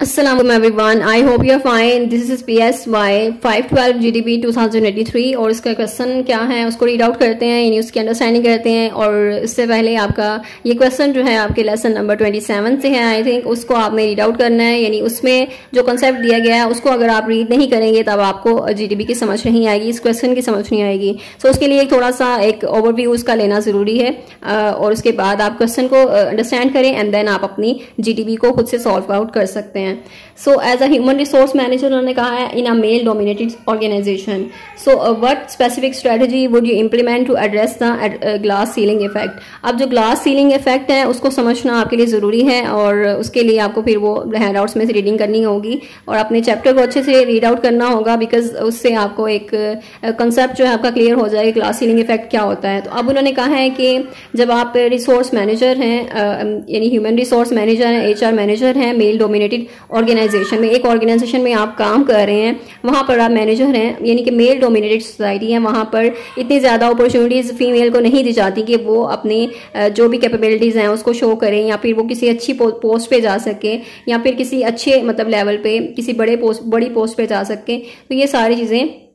Assalamualaikum everyone. I hope you are fine. This is PSY 512 GDP 2023 और इसका question क्या है उसको रीड आउट करते हैं, यानी उसकी अंडरस्टैंडिंग करते हैं। और इससे पहले आपका ये क्वेश्चन जो है आपके लेसन नंबर 27 से है, आई थिंक उसको आपने रीड आउट करना है। यानी उसमें जो कॉन्सेप्ट दिया गया है उसको अगर आप रीड नहीं करेंगे तब आपको GDP की समझ नहीं आएगी, इस क्वेश्चन की समझ नहीं आएगी। सो उसके लिए थोड़ा सा एक ओवरव्यू उसका लेना ज़रूरी है और उसके बाद आप क्वेश्चन को अंडरस्टैंड करें एंड देन आप अपनी GDP को खुद से सॉल्व आउट कर सकते हैं। So as a human resource manager उन्होंने कहा है in a male dominated organization, so what specific strategy would you implement to address the glass ceiling effect. अब जो ग्लास सीलिंग इफेक्ट है उसको समझना आपके लिए ज़रूरी है और उसके लिए आपको फिर वो हैंड आउट्स में से रीडिंग करनी होगी और अपने चैप्टर को अच्छे से रीड आउट करना होगा, बिकॉज उससे आपको एक कंसेप्ट जो है आपका क्लियर हो जाए ग्लास सीलिंग इफेक्ट क्या होता है। तो अब उन्होंने कहा है कि जब आप रिसोर्स मैनेजर हैं, यानी ह्यूमन रिसोर्स मैनेजर हैं, HR मैनेजर हैं मेल डोमिनेटेड ऑर्गेनाइजेशन में, एक ऑर्गेनाइजेशन में आप काम कर रहे हैं, वहां पर आप मैनेजर हैं, यानी कि मेल डोमिनेटेड सोसाइटी है, वहां पर इतनी ज़्यादा अपॉर्चुनिटीज़ फीमेल को नहीं दी जाती कि वो अपनी जो भी कैपेबिलिटीज़ हैं उसको शो करें या फिर वो किसी अच्छी पोस्ट पे जा सके या फिर किसी अच्छे मतलब लेवल पे किसी बड़ी पोस्ट पे जा सके। तो ये सारी चीज़ें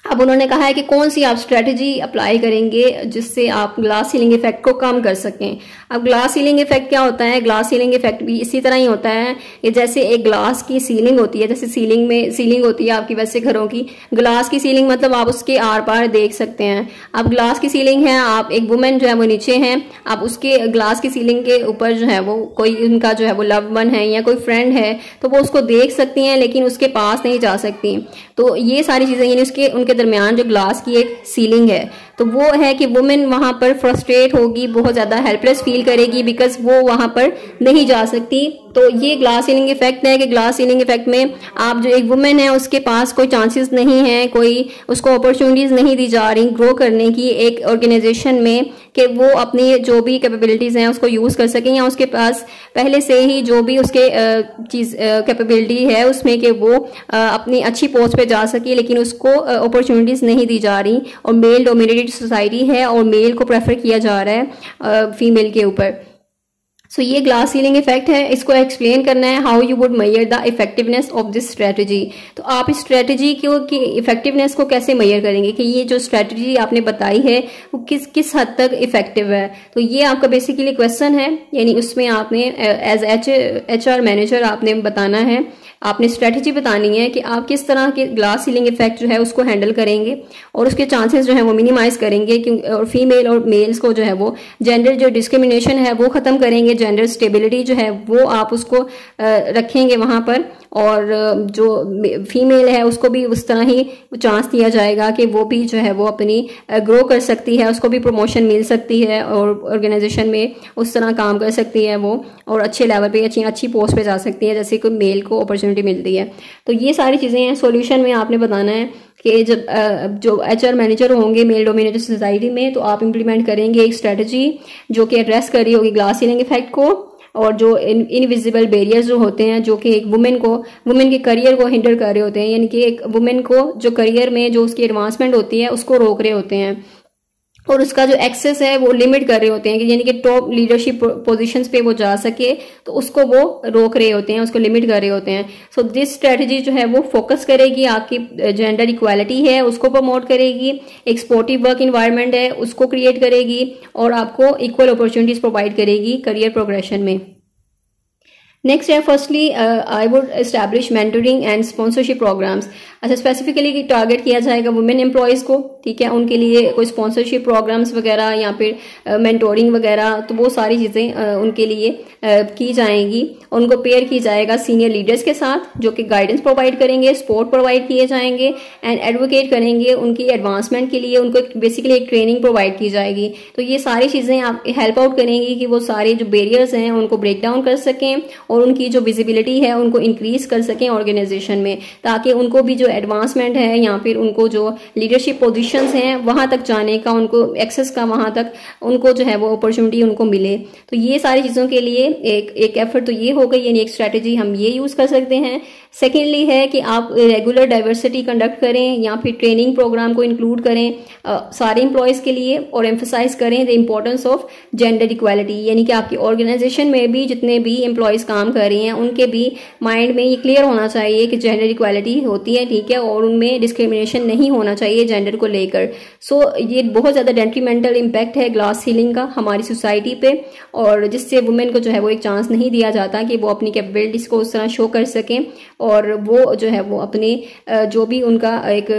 अब उन्होंने कहा है कि कौन सी आप स्ट्रेटजी अप्लाई करेंगे जिससे आप ग्लास सीलिंग इफेक्ट को कम कर सकें। अब ग्लास सीलिंग इफेक्ट क्या होता है? ग्लास सीलिंग इफेक्ट भी इसी तरह ही होता है कि जैसे एक ग्लास की सीलिंग होती है, जैसे सीलिंग होती है आपकी वैसे घरों की, ग्लास की सीलिंग मतलब आप उसके आर पार देख सकते हैं। अब ग्लास की सीलिंग है, आप एक वुमेन जो है वो नीचे हैं, आप उसके ग्लास की सीलिंग के ऊपर जो है वो कोई उनका जो है वो लव वन है या कोई फ्रेंड है तो वो उसको देख सकती हैं लेकिन उसके पास नहीं जा सकती। तो ये सारी चीज़ें यानी उनके दरमियान जो ग्लास की एक सीलिंग है तो वो है कि वुमेन वहां पर फ्रस्ट्रेट होगी, बहुत ज़्यादा हेल्पलेस फील करेगी बिकॉज वो वहां पर नहीं जा सकती। तो ये ग्लास सीलिंग इफेक्ट है कि ग्लास सीलिंग इफेक्ट में आप जो एक वुमेन है उसके पास कोई चांसेस नहीं है, कोई उसको अपॉर्चुनिटीज़ नहीं दी जा रही ग्रो करने की एक ऑर्गेनाइजेशन में कि वो अपनी जो भी कैपेबिलिटीज़ हैं उसको यूज़ कर सकें या उसके पास पहले से ही जो भी उसके कैपेबिलिटी है उसमें कि वो अपनी अच्छी पोस्ट पे जा सके, लेकिन उसको अपॉर्चुनिटीज़ नहीं दी जा रही और मेल डोमिनेटेड सोसाइटी है और मेल को प्रेफर किया जा रहा है फीमेल के ऊपर। सो ये ग्लास सीलिंग इफेक्ट है, इसको एक्सप्लेन करना है how you would major the effectiveness of this strategy. तो आप इस स्ट्रेटजी की इफेक्टिवनेस को कैसे मेजर करेंगे कि ये जो स्ट्रेटजी आपने बताई है वो किस हद तक इफेक्टिव है। तो ये आपका बेसिकली क्वेश्चन है, यानी उसमें आपने एज HR मैनेजर आपने बताना है, आपने स्ट्रेटजी बतानी है कि आप किस तरह के ग्लास सीलिंग इफेक्ट जो है उसको हैंडल करेंगे और उसके चांसेस जो है वो मिनिमाइज करेंगे और फीमेल और मेल्स को जो है वो जेंडर जो डिस्क्रिमिनेशन है वो ख़त्म करेंगे, जेंडर स्टेबिलिटी जो है वो आप उसको रखेंगे वहाँ पर, और जो फीमेल है उसको भी उस तरह ही चांस दिया जाएगा कि वो भी जो है वो अपनी ग्रो कर सकती है, उसको भी प्रमोशन मिल सकती है और ऑर्गेनाइजेशन में उस तरह काम कर सकती है वो और अच्छे लेवल पे अच्छी पोस्ट पे जा सकती है जैसे कोई मेल को अपॉर्चुनिटी मिलती है। तो ये सारी चीज़ें हैं, सॉल्यूशन में आपने बताना है कि जब जो HR मैनेजर होंगे मेल डोमिनेटेड सोसाइटी में तो आप इम्प्लीमेंट करेंगे एक स्ट्रेटजी जो कि एड्रेस कर रही होगी ग्लास सीलिंग इफेक्ट को और जो इनविजिबल बैरियर्स जो होते हैं जो कि एक वुमेन के करियर को हिंडर कर रहे होते हैं, यानी कि एक वुमेन को जो करियर में जो उसकी एडवांसमेंट होती है उसको रोक रहे होते हैं और उसका जो एक्सेस है वो लिमिट कर रहे होते हैं कि यानी कि टॉप लीडरशिप पोजीशंस पे वो जा सके तो उसको वो रोक रहे होते हैं, उसको लिमिट कर रहे होते हैं। सो दिस स्ट्रेटजी जो है वो फोकस करेगी आपकी जेंडर इक्वालिटी है उसको प्रमोट करेगी, एक सपोर्टिव वर्क इन्वायरमेंट है उसको क्रिएट करेगी और आपको इक्वल अपॉर्चुनिटीज प्रोवाइड करेगी करियर प्रोग्रेशन में। नेक्स्ट है firstly I would establish mentoring and sponsorship programs. अच्छा, स्पेसिफिकली टारगेट किया जाएगा वुमेन एम्प्लॉयज़ को, ठीक है, उनके लिए कोई स्पॉन्सरशिप प्रोग्राम्स वगैरह या फिर मेंटोरिंग वगैरह, तो वो सारी चीज़ें उनके लिए की जाएंगी और उनको पेयर की जाएगा सीनियर लीडर्स के साथ जो कि गाइडेंस प्रोवाइड करेंगे, सपोर्ट प्रोवाइड किए जाएंगे एंड एडवोकेट करेंगे उनकी एडवांसमेंट के लिए, उनको बेसिकली एक ट्रेनिंग प्रोवाइड की जाएगी। तो ये सारी चीज़ें आप हेल्प आउट करेंगी कि वो सारे जो बैरियर्स हैं उनको ब्रेक डाउन कर सकें और उनकी जो विजिबिलिटी है उनको इंक्रीज कर सकें ऑर्गेनाइजेशन में, ताकि उनको भी जो एडवांसमेंट है या फिर उनको जो लीडरशिप पोजीशंस हैं वहां तक जाने का, उनको एक्सेस का वहां तक उनको जो है वो अपॉर्चुनिटी उनको मिले। तो ये सारी चीज़ों के लिए एक एफर्ट तो ये हो गई, यानी एक स्ट्रैटेजी हम ये यूज़ कर सकते हैं। सेकेंडली है कि आप रेगुलर डाइवर्सिटी कंडक्ट करें या फिर ट्रेनिंग प्रोग्राम को इंक्लूड करें सारे एम्प्लॉयज़ के लिए और एम्फसाइज करें the importance of gender equality, यानी कि आपकी ऑर्गेनाइजेशन में भी जितने भी एम्प्लॉयज़ काम कर रही हैं उनके भी माइंड में ये क्लियर होना चाहिए कि जेंडर इक्वालिटी होती है, ठीक है, और उनमें डिस्क्रिमिनेशन नहीं होना चाहिए जेंडर को लेकर। सो ये बहुत ज़्यादा डेट्रीमेंटल इम्पैक्ट है ग्लास सीलिंग का हमारी सोसाइटी पे, और जिससे वुमेन को जो है वो एक चांस नहीं दिया जाता कि वो अपनी कैपेबिलिटीज़ को उस तरह शो कर सकें, और वो जो है वो अपने जो भी उनका एक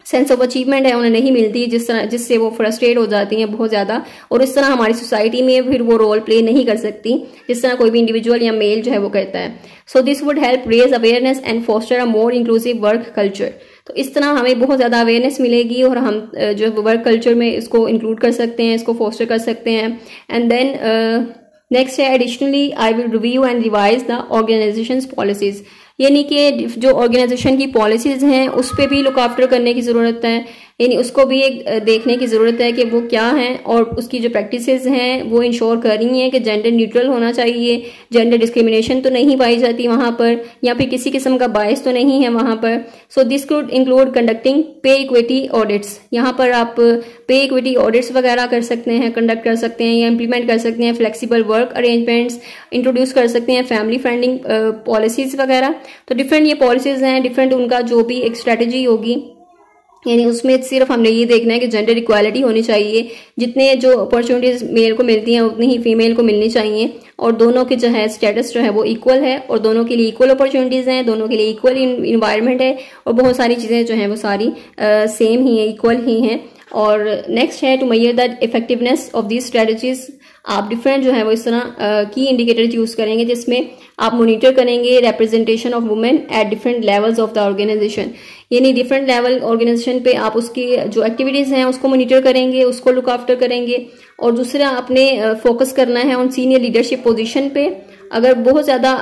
सेंस ऑफ अचीवमेंट है उन्हें नहीं मिलती, जिससे वो फ्रस्ट्रेट हो जाती हैं बहुत ज़्यादा, और इस तरह हमारी सोसाइटी में फिर वो रोल प्ले नहीं कर सकती जिस तरह कोई भी इंडिविजुअल या मेल जो है वो करता है। So this would help raise awareness and foster a more inclusive work culture. तो इस तरह हमें बहुत ज़्यादा अवेयरनेस मिलेगी और हम जो वर्क कल्चर में इसको इंक्लूड कर सकते हैं, इसको फोस्टर कर सकते हैं। एंड देन नेक्स्ट है additionally I will review and revise the organisations policies, यानी कि जो ऑर्गेनाइजेशन की पॉलिसीज हैं उस पर भी लुक आफ्टर करने की ज़रूरत है, यानी उसको भी एक देखने की ज़रूरत है कि वो क्या हैं, और उसकी जो प्रैक्टिसेस हैं वो इंश्योर कर रही हैं कि जेंडर न्यूट्रल होना चाहिए, जेंडर डिस्क्रिमिनेशन तो नहीं पाई जाती वहाँ पर, या फिर किसी किस्म का बायस तो नहीं है वहाँ पर। So this could include conducting पे इक्विटी ऑडिट्स, यहाँ पर आप पे इक्विटी ऑडिट्स वगैरह कर सकते हैं, कंडक्ट कर सकते हैं या इम्प्लीमेंट कर सकते हैं, फ्लेक्सिबल वर्क अरेंजमेंट्स इंट्रोड्यूस कर सकते हैं, फैमिली फ्रेंडलिंग पॉलिसीज वगैरह। तो डिफरेंट ये पॉलिसीज हैं, डिफरेंट उनका जो भी एक स्ट्रेटजी होगी, यानी उसमें सिर्फ हमने ये देखना है कि जेंडर इक्वालिटी होनी चाहिए, जितने जो अपॉर्चुनिटीज मेल को मिलती हैं उतनी ही फीमेल को मिलनी चाहिए, और दोनों के जो है स्टेटस जो है वो इक्वल है, और दोनों के लिए इक्वल अपॉर्चुनिटीज हैं, दोनों के लिए इक्वल इन्वायरमेंट है, और बहुत सारी चीज़ें जो हैं वो सारी सेम ही है, इक्वल ही हैं। और नेक्स्ट है to measure the effectiveness of these strategies, आप डिफरेंट जो है वो इस तरह की इंडिकेटर यूज करेंगे जिसमें आप मॉनिटर करेंगे representation of women at different levels of the organisation, यानी डिफरेंट लेवल ऑर्गेनाइजेशन पे आप उसकी जो एक्टिविटीज हैं उसको मॉनिटर करेंगे, उसको लुक आफ्टर करेंगे। और दूसरा आपने फोकस करना है ऑन सीनियर लीडरशिप पोजीशन पे, अगर बहुत ज़्यादा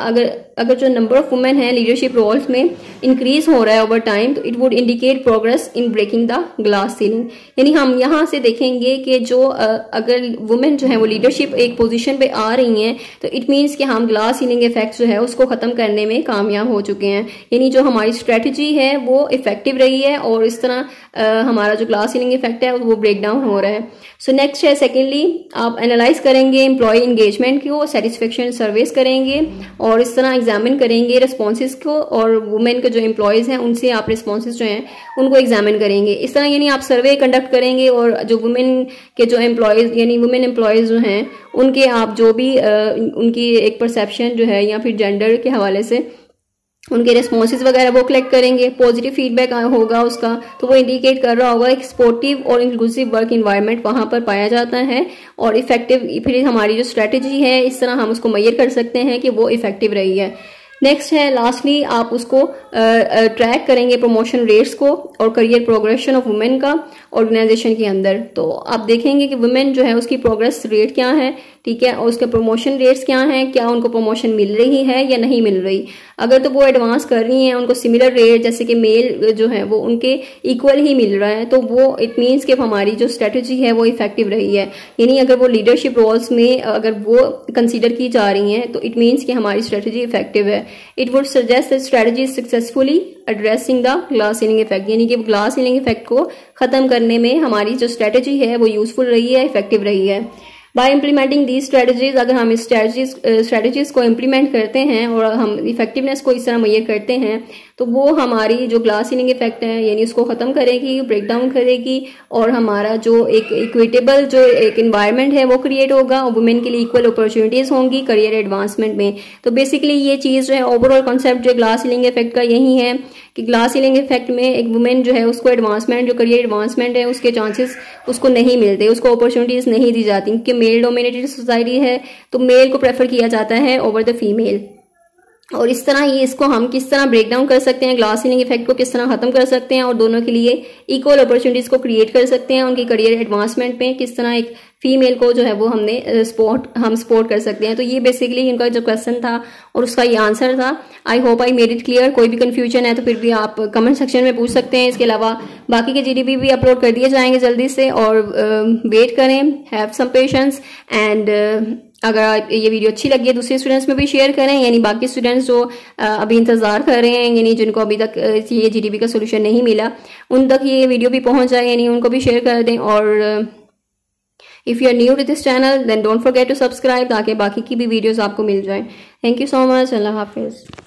अगर जो नंबर ऑफ वुमेन है लीडरशिप रोल्स में इंक्रीज हो रहा है ओवर टाइम, तो it would indicate progress in breaking the glass ceiling, यानी हम यहाँ से देखेंगे कि जो अगर वुमेन जो है वो लीडरशिप एक पोजीशन पे आ रही हैं तो इट मीन्स कि हम ग्लास सीलिंग इफेक्ट जो है उसको ख़त्म करने में कामयाब हो चुके हैं, यानी जो हमारी स्ट्रेटजी है वो इफेक्टिव रही है, और इस तरह हमारा जो ग्लास सीलिंग इफेक्ट है वो ब्रेक डाउन हो रहा है। सो नेक्स्ट है सेकेंडली आप एनालाइज करेंगे एम्प्लॉय इंगेजमेंट को, सेटिस्फेक्शन सर्वेस करेंगे, और इस तरह एग्जामिन करेंगे रिस्पॉन्सेज को, और वुमेन के जो एम्प्लॉयज़ हैं उनसे आप रिस्पॉन्सेज जो हैं उनको एग्जामिन करेंगे। इस तरह यानी आप सर्वे कंडक्ट करेंगे, और जो वुमेन के जो एम्प्लॉयज़ यानी वुमेन एम्प्लॉयज़ जो हैं उनके आप जो भी उनकी एक परसेप्शन जो है या फिर जेंडर के हवाले से उनके रिस्पॉन्सेज वगैरह वो कलेक्ट करेंगे, पॉजिटिव फीडबैक होगा उसका, तो वो इंडिकेट कर रहा होगा एक सपोर्टिव और इंक्लूसिव वर्क इन्वायरमेंट वहाँ पर पाया जाता है, और इफेक्टिव फिर हमारी जो स्ट्रेटजी है इस तरह हम उसको मेजर कर सकते हैं कि वो इफेक्टिव रही है। नेक्स्ट है लास्टली आप उसको ट्रैक करेंगे प्रमोशन रेट्स को और करियर प्रोग्रेशन ऑफ वुमेन का ऑर्गेनाइजेशन के अंदर। तो आप देखेंगे कि वुमेन जो है उसकी प्रोग्रेस रेट क्या है, ठीक है, और उसके प्रमोशन रेट्स क्या हैं, क्या उनको प्रमोशन मिल रही है या नहीं मिल रही। अगर तो वो एडवांस कर रही हैं, उनको सिमिलर रेट जैसे कि मेल जो है वो उनके इक्वल ही मिल रहा है, तो वो इट मीन्स कि हमारी जो स्ट्रेटजी है वो इफेक्टिव रही है, यानी अगर वो लीडरशिप रोल्स में अगर वो कंसीडर की जा रही हैं तो इट मीन्स कि हमारी स्ट्रेटजी इफेक्टिव है। It would suggest that strategy successfully addressing the glass ceiling effect, यानी कि ग्लास सीलिंग इफेक्ट को खत्म करने में हमारी जो स्ट्रेटजी है वो यूजफुल रही है, इफेक्टिव रही है। बाय इम्प्लीमेंटिंग दीज स्ट्रेटजीज, अगर हम इस स्ट्रेटजीज को इम्प्लीमेंट करते हैं और हम इफेक्टिवनेस को इस तरह मेजर करते हैं तो वो हमारी जो ग्लास सीलिंग इफेक्ट है यानी उसको खत्म करेगी, ब्रेक डाउन करेगी, और हमारा जो एक इक्विटेबल जो एक इन्वायरमेंट है वो क्रिएट होगा, और वुमेन के लिए इक्वल अपॉर्चुनिटीज होंगी करियर एडवांसमेंट में। तो बेसिकली ये चीज़ जो है ओवरऑल कॉन्सेप्ट जो ग्लास सीलिंग इफेक्ट का यही है कि ग्लास सीलिंग इफेक्ट में एक वुमेन जो है उसको एडवांसमेंट जो करियर एडवांसमेंट है उसके चांसेस उसको नहीं मिलते, उसको अपॉर्चुनिटीज नहीं दी जाती, क्योंकि मेल डोमिनेटेड सोसाइटी है तो मेल को प्रेफर किया जाता है ओवर द फीमेल। और इस तरह ये इसको हम किस तरह ब्रेक डाउन कर सकते हैं, ग्लास सीलिंग इफेक्ट को किस तरह खत्म कर सकते हैं और दोनों के लिए इक्वल अपॉर्चुनिटीज को क्रिएट कर सकते हैं, उनकी करियर एडवांसमेंट में किस तरह एक फीमेल को जो है वो हम सपोर्ट कर सकते हैं। तो ये बेसिकली इनका जो क्वेश्चन था और उसका ये आंसर था। I hope I made it clear. कोई भी कंफ्यूजन है तो फिर भी आप कमेंट सेक्शन में पूछ सकते हैं। इसके अलावा बाकी के जीडीपी भी अपलोड कर दिए जाएंगे जल्दी से, और वेट करें, हैव सम पेशेंस, एंड अगर ये वीडियो अच्छी लगी है दूसरे स्टूडेंट्स में भी शेयर करें, यानी बाकी स्टूडेंट्स जो अभी इंतजार कर रहे हैं, यानी जिनको अभी तक ये जीडीपी का सोल्यूशन नहीं मिला, उन तक ये वीडियो भी पहुंच जाए, यानी उनको भी शेयर कर दें। और if you are new to this channel then don't forget to subscribe, ताकि बाकी की भी वीडियोज़ आपको मिल जाएं। Thank you so much. अल्लाह हाफिज़।